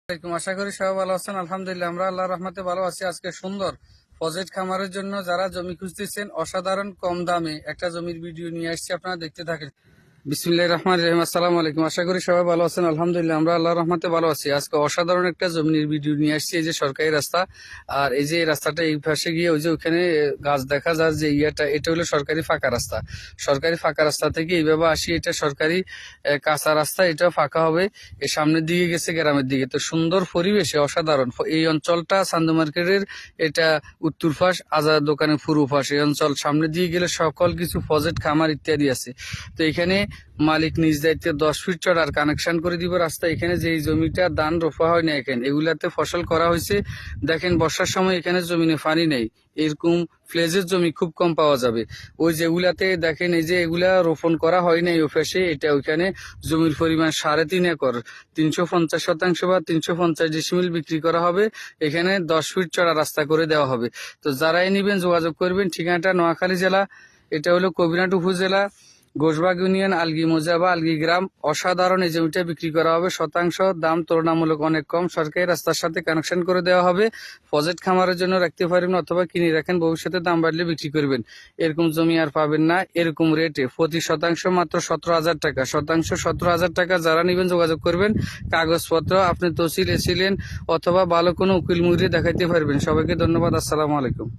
আশা করি সবাই ভালো আছেন। আলহামদুলিল্লাহ আমরা আল্লাহর রহমতে ভালো আছি। আজকে সুন্দর প্রজেক্ট খামারের জন্য যারা জমি খুঁজতেছেন অসাধারণ কম দামে একটা জমির ভিডিও নিয়ে আসছি, আপনারা দেখতে থাকেন। বিসমিল্লাহির রহমানির রহিম। আসসালামু আলাইকুম। আশা করি সবাই ভালো আছেন। আলহামদুলিল্লাহ আমরা আল্লাহর রহমতে ভালো আছি। আজকে অসাধারণ একটা জমির ভিডিও নিয়ে আসছি। এই যে সরকারি রাস্তা, আর এই যে এই রাস্তাটা এই পাশে গিয়ে ওই যে ওখানে গাছ দেখা যায় যে এটা হলো সরকারি ফাঁকা রাস্তা। সরকারি ফাঁকা রাস্তা থেকে এইভাবে আসি, এটা সরকারি কাঁচা রাস্তা, এটা ফাঁকা হবে। এর সামনের দিকে গেছে গ্রামের দিকে, তো সুন্দর পরিবেশে অসাধারণ। এই অঞ্চলটা চান্দু মার্কেটের এটা উত্তর পাশ, আজাদ দোকানের পূর্ব পাশ। এই অঞ্চল সামনের দিকে গেলে সকল কিছু প্রজেক্ট খামার ইত্যাদি আছে। তো এখানে মালিক নিজ দায়িত্বে 10 ফিট চড়ার কানেকশন করে দিব রাস্তা। এখানে যে জমিটা ধান রোপা হয় না, এখানে এগুলাতে ফসল করা হয়েছে। দেখেন বর্ষার সময় এখানে জমিনে পানি নেই, এরকম ফ্লেজের জমি খুব কম পাওয়া যাবে। ওই যেগুলাতে দেখেন এই যে এগুলা রোপণ করা হয় নাই ওপাশে, এটা ওইখানে জমির পরিমাণ 3.5 একর, 350 শতাংশ বা 350 ডিসিমিল বিক্রি করা হবে। এখানে 10 ফিট চড়া রাস্তা করে দেওয়া হবে। তো যারাই নিবেন যোগাযোগ করবেন। ঠিকানাটা নোয়াখালী জেলা, এটা হলো কবিরহাট উপজেলা, ঘোষবাগ ইউনিয়ন, আলগি মৌজা বা আলগি গ্রাম। অসাধারণ এই জমিটা বিক্রি করা হবে। শতাংশ দাম তুলনামূলক অনেক কম, সরকারি রাস্তার সাথে কানেকশন করে দেওয়া হবে। প্রজেক্ট খামারের জন্য রাখতে পারবেন অথবা কিনে রাখেন, ভবিষ্যতে দাম বাড়লে বিক্রি করবেন। এরকম জমি আর পাবেন না এরকম রেটে। প্রতি শতাংশ মাত্র 17,000 টাকা, শতাংশ 17,000 টাকা। যারা নিবেন যোগাযোগ করবেন। কাগজপত্র আপনি তহসিল এসিলেন অথবা ভালো কোনো উকিল মুড়িয়ে দেখাইতে পারবেন। সবাইকে ধন্যবাদ। আসসালামু আলাইকুম।